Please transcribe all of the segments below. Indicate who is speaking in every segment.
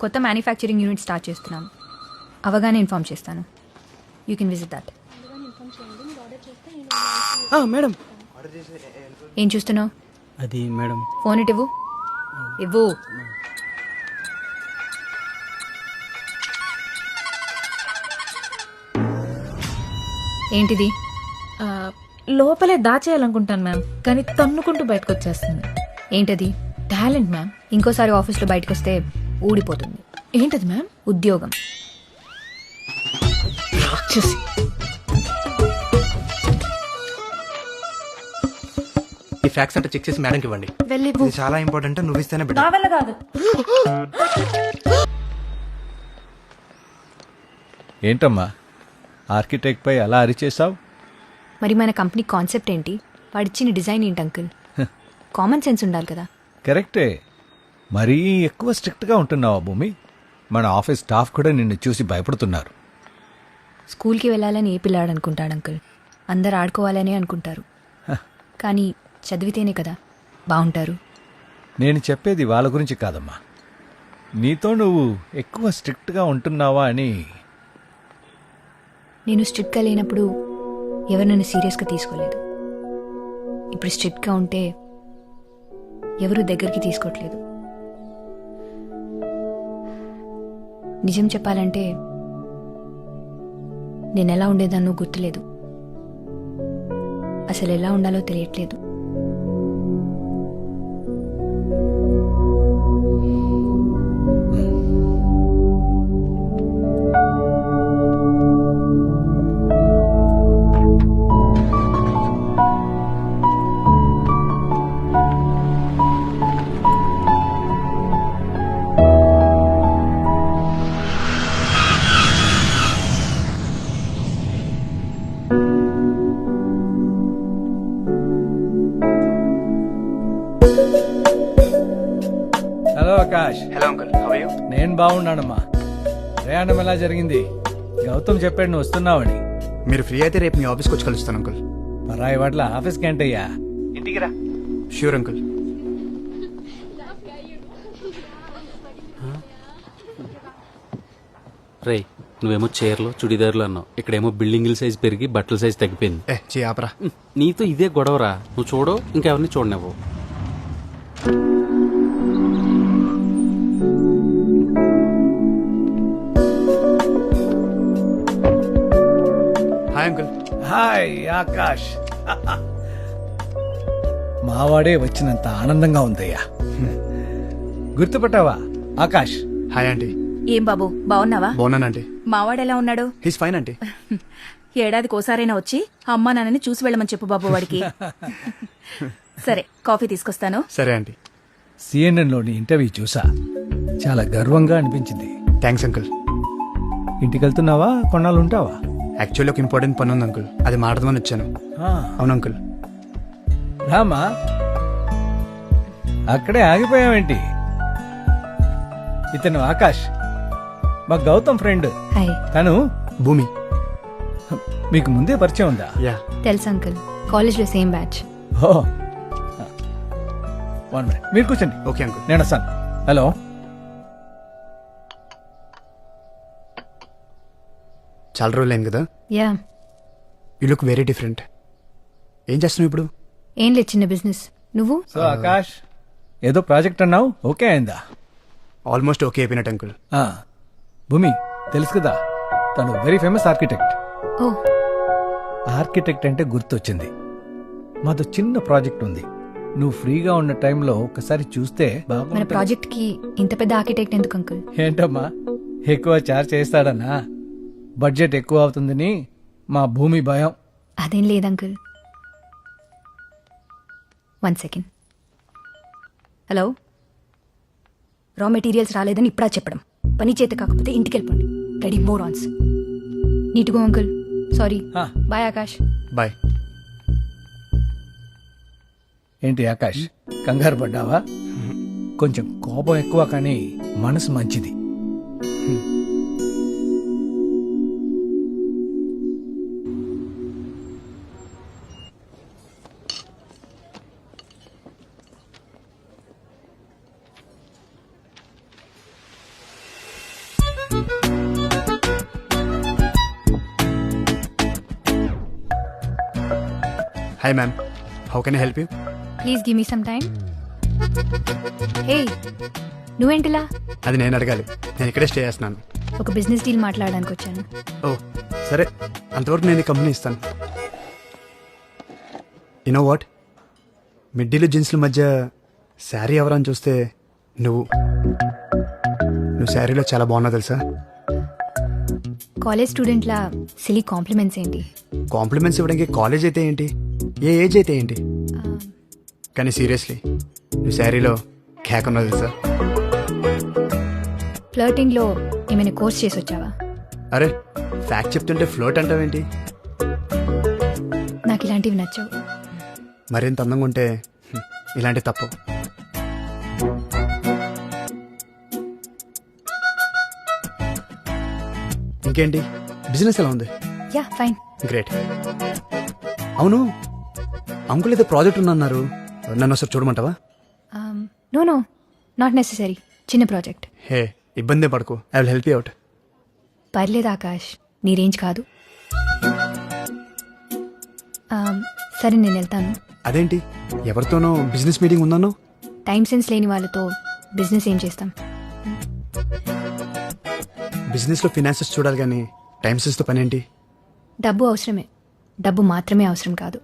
Speaker 1: కొత్త manufacturing unit start చేస్తున్నాం. అవగానే ఇన్ఫార్మ్ చేస్తాను. You can visit that.
Speaker 2: Madam
Speaker 1: ఏం చూస్తున్నావు?
Speaker 2: అది మేడం
Speaker 1: ఫోన్ ఇటు ఇవ్వు. ఇవ్వు. ఏంటిది?
Speaker 3: లోపలే దాచేయాలనుకుంటాను మ్యామ్, కానీ తన్నుకుంటూ బయటకు వచ్చేస్తుంది.
Speaker 1: ఏంటది?
Speaker 3: Talent ma'am.
Speaker 1: ఇంకోసారి ఆఫీస్లో బయటకు వస్తే ఊడిపోతుంది.
Speaker 3: ఏంటది మ్యామ్?
Speaker 1: ఉద్యోగం.
Speaker 3: రాక్షసి.
Speaker 4: ఈ ఫ్యాక్స్ అంటే చెక్ చేసి మేడంకి ఇవ్వండి.
Speaker 1: వెళ్ళిపో.
Speaker 5: ఇది చాలా ఇంపార్టెంట్, నువ్వు ఇస్తేనే
Speaker 3: నా
Speaker 5: బెటర్.
Speaker 3: వల్ల కాదు.
Speaker 6: ఏంటమ్మా ఆర్కిటెక్ట్ పై అలా అరిచేసావు?
Speaker 1: మరి మన కంపెనీ కాన్సెప్ట్ ఏంటి? వాడిచ్చిన డిజైన్ ఏంటి అంకుల్? కామన్ సెన్స్ ఉండాలి కదా.
Speaker 6: కరెక్టే, మరీ ఎక్కువ స్ట్రిక్ట్గా ఉంటున్నావా భూమి? మన ఆఫీస్ స్టాఫ్ కూడా నిన్ను చూసి భయపడుతున్నారు.
Speaker 1: స్కూల్కి వెళ్ళాలని ఏ పిల్లాడు అనుకుంటాడు అంకుల్? అందరు ఆడుకోవాలనే అనుకుంటారు. కానీ చదివితేనే కదా బాగుంటారు.
Speaker 6: నేను చెప్పేది వాళ్ళ గురించి కాదమ్మా, నీతో నువ్వు ఎక్కువ స్ట్రిక్ట్గా ఉంటున్నావా అని.
Speaker 1: నేను స్ట్రిక్ట్గా లేనప్పుడు ఎవరు నన్ను సీరియస్గా తీసుకోలేదు. ఇప్పుడు స్ట్రిక్ట్గా ఉంటే ఎవరు దగ్గరికి తీసుకోవట్లేదు. నిజం చెప్పాలంటే నేను ఎలా ఉండేదాన్నో గుర్తులేదు. అసలు ఎలా ఉండాలో తెలియట్లేదు.
Speaker 6: Hello Akash.
Speaker 5: Hello uncle, how are you?
Speaker 6: నేను బాగున్నానమ్మా. ప్రయాణం ఎలా జరిగింది? గౌతమ్ చెప్పాడు నువ్వు వస్తున్నావని.
Speaker 5: మీరు ఫ్రీ అయితే రేపు మీ ఆఫీస్కి వచ్చి కలుస్తాను అంకుల్.
Speaker 6: పరాయి వాట్ల ఆఫీస్కి ఏంటయ్యా?
Speaker 5: ఇంటికి రా. Sure uncle.
Speaker 7: రే, నువ్వేమో చీరలు చుడిదారులు అన్నావు, ఇక్కడేమో బిల్డింగుల సైజ్ పెరిగి బట్టల సైజ్ తగ్గిపోయింది.
Speaker 5: ఆపరా.
Speaker 7: నీతో ఇదే గొడవరా. నువ్వు చూడవు, ఇంకెవరిని చూడనివ్వు.
Speaker 5: Hi uncle.
Speaker 6: హాయ్ ఆకాష్. మావాడే వచ్చినంత ఆనందంగా ఉందయ్యా. గుర్తుపట్టావా ఆకాష్?
Speaker 5: Hi aunty.
Speaker 8: ఏం బాబు, బావున్నావా?
Speaker 5: బాగున్నానంటీ.
Speaker 8: మావాడెలా ఉన్నాడు?
Speaker 5: He's fine aunty.
Speaker 8: ఏడాదికోసారైనా వచ్చి అమ్మా నాన్నని చూసి వెళ్ళమని చెప్పు బాబు వాడికి. సరే, కాఫీ తీసుకొస్తాను.
Speaker 5: సరే ఆంటీ.
Speaker 6: సిఎన్ఎన్లోని ఇంటర్వ్యూ చూసా, చాలా గర్వంగా అనిపించింది.
Speaker 5: Thanks uncle.
Speaker 6: ఇంటికి వెళ్తున్నావా, కొన్నాళ్ళు ఉంటావా?
Speaker 5: యాక్చువల్లీ ఒక ఇంపార్టెంట్ పని ఉంది అంకుల్, అది మాట్లాడదామని వచ్చాను. అవును అంకుల్.
Speaker 6: రామా, అక్కడే ఆగిపోయావేంటి? ఇతను ఆకాష్, మా గౌతమ్ ఫ్రెండ్.
Speaker 1: హాయ్.
Speaker 6: తను
Speaker 5: భూమి.
Speaker 6: మీకు ముందే పరిచయం ఉందా?
Speaker 5: యా.
Speaker 1: తెలుసు అంకుల్, కాలేజ్లో సేమ్ బ్యాచ్.
Speaker 6: ఓ, 1 minute, మీరు కూర్చోండి.
Speaker 5: Okay uncle.
Speaker 6: నేను వస్తాను. హలో.
Speaker 5: చాలా రోజులు అయింది కదా.
Speaker 1: Yeah.
Speaker 5: You look very different. ఏం చేస్తున్నావు ఇప్పుడు?
Speaker 1: ఏం లేదు, చిన్న బిజినెస్. నువ్వు?
Speaker 6: సో ఆకాష్, ఏదో ప్రాజెక్ట్ అన్నావు, ఓకే అయిందా?
Speaker 5: ఆల్మోస్ట్ ఓకే అయిపోయినట్టు అంకుల్.
Speaker 6: భూమి తెలుసు కదా, తను వెరీ ఫేమస్ ఆర్కిటెక్ట్.
Speaker 1: ఓ.
Speaker 6: ఆర్కిటెక్ట్ అంటే గుర్తొచ్చింది, మాతో చిన్న ప్రాజెక్ట్ ఉంది. నువ్వు ఫ్రీగా ఉన్న టైంలో ఒకసారి చూస్తే
Speaker 1: మన
Speaker 6: బాగుంటుంది.
Speaker 1: ప్రాజెక్ట్ కి ఇంత పెద్ద ఆర్కిటెక్ట్ ఎందుకు అంకుల్?
Speaker 6: ఏంటమ్మా, ఎక్కువ చార్జ్ చేస్తాడన్నా? బడ్జెట్ ఎక్కువ అవుతుందని మా భూమి భయం.
Speaker 1: అదేం లేదు అంకుల్. 1 second. హలో. రా మెటీరియల్స్ రాలేదని ఇప్పుడా చెప్పడం? పని చేత కాకపోతే ఇంటికి వెళ్ళిపోండి. Ready morons. నీట్గో uncle. Sorry. Bye Akash.
Speaker 5: Bye.
Speaker 6: ఏంటి ఆకాష్, కంగారు పడ్డావా? కొంచెం కోపం ఎక్కువ, కానీ మనసు మంచిది.
Speaker 5: Hi ma'am, how can I help you?
Speaker 1: Please give me some time. Hey, నువ్వేంటిలా?
Speaker 5: అది నేను అడగాలి, నేను ఇక్కడే స్టే చేస్తున్నాను.
Speaker 1: ఒక బిజినెస్ డీల్ మాట్లాడడానికి వచ్చాను.
Speaker 5: ఓ సరే, అంతవరకు నేను ఈ కంపెనీ ఇస్తాను. యునో వాట్, మిడ్డీలు జీన్స్ల మధ్య శారీ ఎవరని చూస్తే నువ్వు శారీలో చాలా బాగున్నావు తెలుసా.
Speaker 1: కాలేజ్ స్టూడెంట్లా సిలీ కాంప్లిమెంట్స్ ఏంటి?
Speaker 5: కాంప్లిమెంట్స్ ఇవ్వడానికి కాలేజ్ అయితే ఏంటి, ఏ ఏజ్ అయితే ఏంటి, కానీ సీరియస్లీ నువ్వు శారీలో కేక్ ఉన్నావు తెలుసా.
Speaker 1: ఫ్లర్టింగ్లో ఏమైనా కోర్స్ చేసి వచ్చావా?
Speaker 5: అరే ఫ్యాక్ట్ చెప్తుంటే ఫ్లోట్ అంటావేంటి?
Speaker 1: నాకు ఇలాంటివి నచ్చవు.
Speaker 5: మరింత అందంగా ఉంటే ఇలాంటి తప్పు. ఇంకేంటి, బిజినెస్ ఎలా ఉంది?
Speaker 1: Yeah fine.
Speaker 5: గ్రేట్. అవును, అంకుల్ ఏదో ప్రాజెక్ట్ ఉందన్నారు, నన్ను ఒకసారి చూడమంటావా?
Speaker 1: No no, not necessary. చిన్న ప్రాజెక్ట్.
Speaker 5: హే ఇబ్బంది పడకు, I will help you out.
Speaker 1: పర్లేదు ఆకాష్, నీ రేంజ్ కాదు. సరే నేను వెళ్తాను.
Speaker 5: అదేంటి, ఎవరితోనో బిజినెస్ మీటింగ్ ఉందన్నో?
Speaker 1: టైం సెన్స్ లేని వాళ్ళతో బిజినెస్ ఏం చేస్తాం?
Speaker 5: బిజినెస్లో ఫినాన్సెస్ చూడాలి కానీ టైం సెన్స్తో పని ఏంటి?
Speaker 1: డబ్బు అవసరమే, డబ్బు మాత్రమే అవసరం కాదు.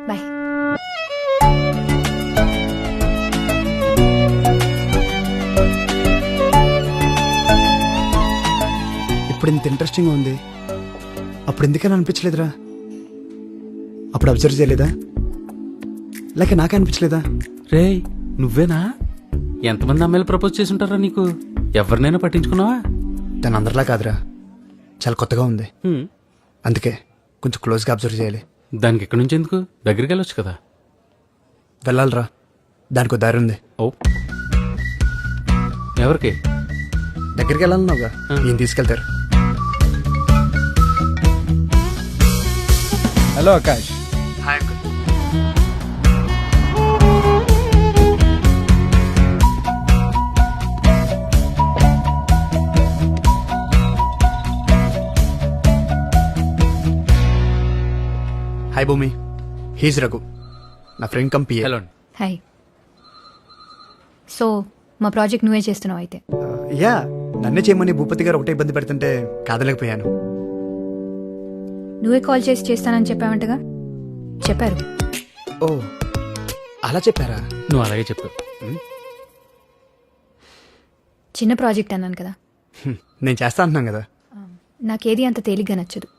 Speaker 1: బాయ్.
Speaker 5: ఇప్పుడు ఇంత ఇంట్రెస్టింగ్గా ఉంది, అప్పుడు ఎందుకని అనిపించలేదురా? అప్పుడు అబ్జర్వ్ చేయలేదా, లేక నాకే అనిపించలేదా?
Speaker 7: రే నువ్వేనా? ఎంతమంది అమ్మాయిలు ప్రపోజ్ చేసి ఉంటారా నీకు? ఎవరినైనా పట్టించుకున్నావా?
Speaker 5: తను అందరిలా కాదురా, చాలా కొత్తగా ఉంది.
Speaker 7: హ్మ్.
Speaker 5: అందుకే కొంచెం క్లోజ్గా అబ్జర్వ్ చేయాలి.
Speaker 7: దానికి ఎక్కడి నుంచి ఎందుకు? దగ్గరికి వెళ్ళొచ్చు కదా.
Speaker 5: వెళ్ళాలిరా, దానికి ఒక దారి ఉంది.
Speaker 7: ఓ ఎవరికి?
Speaker 5: దగ్గరికి వెళ్ళాలన్నావుగా, ఈయన తీసుకెళ్తారు.
Speaker 6: Hello Akash.
Speaker 5: Hi uncle. Hi భూమి, హీజ్ రఘు, నా ఫ్రెండ్ కంపీ.
Speaker 7: హలో.
Speaker 1: హాయ్. సో మా ప్రాజెక్ట్ నువ్వే చేస్తున్నావు అయితే?
Speaker 5: యా, నన్నే చేయమని భూపతి గారు ఒకటే ఇబ్బంది పెడుతుంటే కాదలేకపోయాను.
Speaker 1: నువ్వే కాల్ చేసి చేస్తానని చెప్పావంటగా? చెప్పారు.
Speaker 5: ఓ అలా చెప్పారా?
Speaker 7: నువ్వు అలాగే చెప్పు.
Speaker 1: చిన్న ప్రాజెక్ట్ అన్నాను కదా.
Speaker 5: నేను చేస్తా అంటున్నాను కదా.
Speaker 1: నాకేది అంత తేలిగ్గా నచ్చదు,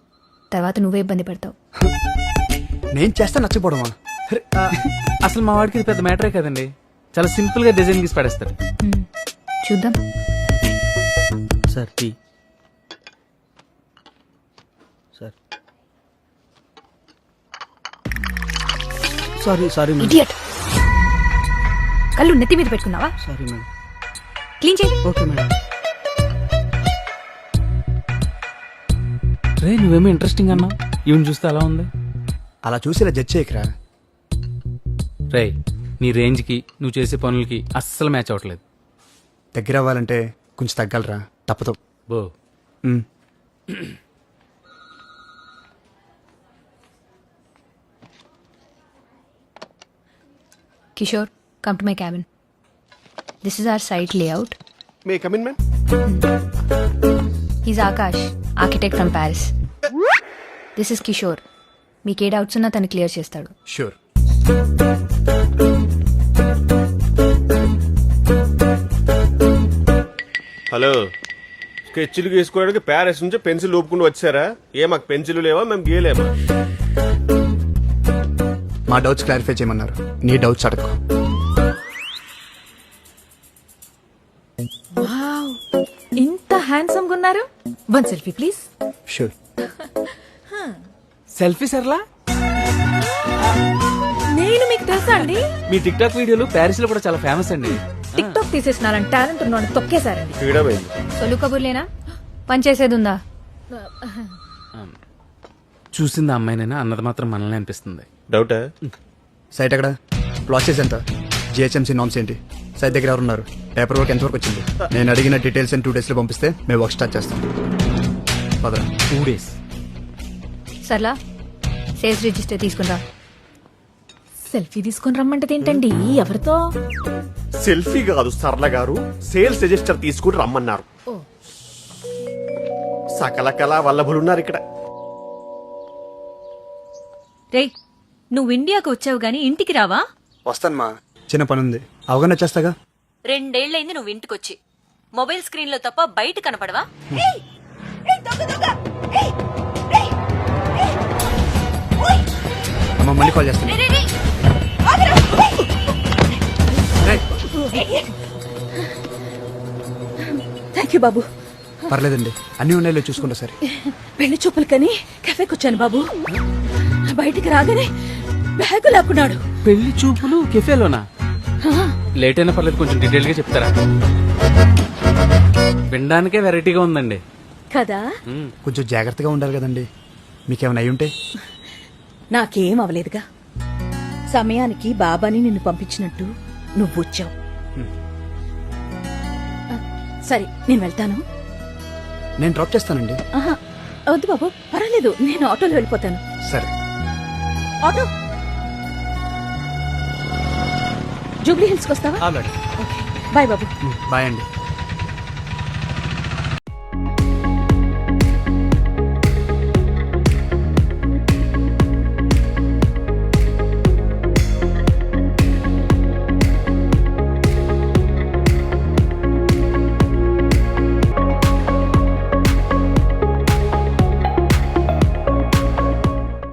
Speaker 1: తర్వాత నువ్వే ఇబ్బంది పడతావు.
Speaker 5: నేను చేస్తా నచ్చపోవడమా?
Speaker 7: అసలు మా వాడికి ఇది పెద్ద మ్యాటరే కదండి, చాలా సింపుల్ గా డిజైన్ గీసి పడేస్తాడు.
Speaker 1: చూద్దాం.
Speaker 2: Sir tea. Sir sorry madam.
Speaker 1: Idiot, కళ్ళు నెత్తి మీద పెట్టుకున్నావా?
Speaker 2: Sorry madam.
Speaker 1: క్లీన్ చేయి.
Speaker 2: Okay madam.
Speaker 7: రే నువ్వేమో ఇంట్రెస్టింగ్ అన్నావు, ఈవెన్ చూస్తే అలా ఉంది.
Speaker 5: అలా చూసి ఇలా జడ్జ్ చేయకరా.
Speaker 7: రే నీ రేంజ్కి నువ్వు చేసే పనులకి అస్సలు మ్యాచ్ అవ్వట్లేదు.
Speaker 5: దగ్గర అవ్వాలంటే కొంచెం తగ్గలరా, తప్పదు.
Speaker 7: బో
Speaker 5: మ్.
Speaker 1: Kishore, come to my cabin. This is our site layout.
Speaker 4: May come in ma'am.
Speaker 1: He's Akash, architect from Paris. This is Kishore. మీకు ఏ డౌట్స్ ఉన్నా తను క్లియర్ చేస్తాడు.
Speaker 5: షూర్.
Speaker 9: హలో, స్కెచ్లు గీసుకోవడానికి ప్యారిస్ నుంచి పెన్సిల్ ఊపుకుంటూ వచ్చారా? ఏ మాకు పెన్సిల్ లేవా, మేము గీయలేమా?
Speaker 5: మా డౌట్స్ క్లారిఫై చేయమన్నారు, నీ డౌట్స్ అడగ.
Speaker 3: వావ్, ఇంత హ్యాండ్సమ్ గా ఉన్నారు. One selfie please.
Speaker 5: Sure.
Speaker 7: Selfie సర్లా?
Speaker 3: నేను మీకు తెలుసా అండి?
Speaker 7: మీ టిక్ టాక్ వీడియోలు ప్యారిస్ లో కూడా చాలా ఫేమస్ అండి.
Speaker 3: టిక్ టాక్ తీసేసినారని టాలెంట్ ఉన్నాను తొక్కేశారండి.
Speaker 9: ఫ్రీడమ్ అయింది.
Speaker 1: సొల్లు కబుర్లేనా, పని చేసేది ఉందా?
Speaker 7: చూసింది అమ్మాయినైనా అన్నది మాత్రం మనల్ని అనిపిస్తుంది.
Speaker 9: డౌటా?
Speaker 5: సైట్ ఎక్కడ? ప్రాసెస్ ఎంత? జిహెచ్ఎంసీ నామ్స్ ఏంటి? సైట్ దగ్గర ఎవరు ఉన్నారు? పేపర్ వర్క్ ఎంతవరకు వచ్చింది? నేను అడిగిన డీటెయిల్స్ 2 days లో పంపిస్తే మేము వర్క్ స్టార్ట్ చేస్తాం. పదరా.
Speaker 7: 2 days.
Speaker 1: సర్లా, సేల్స్ రిజిస్టర్ తీసుకురా.
Speaker 3: సెల్ఫీ తీసుకొని రమ్మంటది ఏంటండి? ఎవరితో?
Speaker 9: సెల్ఫీ కాదు సరళ గారు, సేల్స్ రిజిస్టర్ తీసుకుని రమ్మన్నారు. సకల కళా వల్లభులున్నారు ఇక్కడ.
Speaker 10: రేయ్, నువ్వు ఇండియాకు వచ్చావు గాని ఇంటికి రావా?
Speaker 5: వస్తానమ్మా, చిన్న పని ఉంది. అవగానే వచ్చేస్తాగా.
Speaker 10: 2 ఏళ్లైంది నువ్వు ఇంటికొచ్చి. మొబైల్ స్క్రీన్ లో తప్ప బయట కనపడవా?
Speaker 5: అమ్మ మళ్ళీ కాల్ చేస్తాను.
Speaker 8: థ్యాంక్ యూ బాబు.
Speaker 5: పర్లేదండి, అన్ని ఉన్నాయో చూసుకుంటా సరే.
Speaker 8: పెళ్లి చూపులు కని కెఫేకి వచ్చాను బాబు. బయటికి రాగానే బ్యాగు లాక్కున్నాడు.
Speaker 7: పెళ్లి చూపులు కెఫేలోనా? లేట్ అయినా పర్లేదు, కొంచెం డీటెయిల్ గా చెప్తారా? వినడానికే వెరైటీగా ఉందండి.
Speaker 8: కదా,
Speaker 5: కొంచెం జాగ్రత్తగా ఉండాలి కదండి. మీకేమైనా అయి ఉంటే?
Speaker 8: నాకేం అవలేదుగా. సమయానికి బాబాని నిన్ను పంపించినట్టు నువ్వు వచ్చావు. సరే, నేను వెళ్తాను.
Speaker 5: నేను డ్రాప్ చేస్తానండి.
Speaker 8: ఆహా, వద్దు బాబు, పర్వాలేదు, నేను ఆటోలో వెళ్ళిపోతాను.
Speaker 5: సరే.
Speaker 8: ఆటో జూబ్లీ హిల్స్కి వస్తావా?
Speaker 5: మేడం.
Speaker 8: బాయ్ బాబు.
Speaker 5: బాయ్ అండి.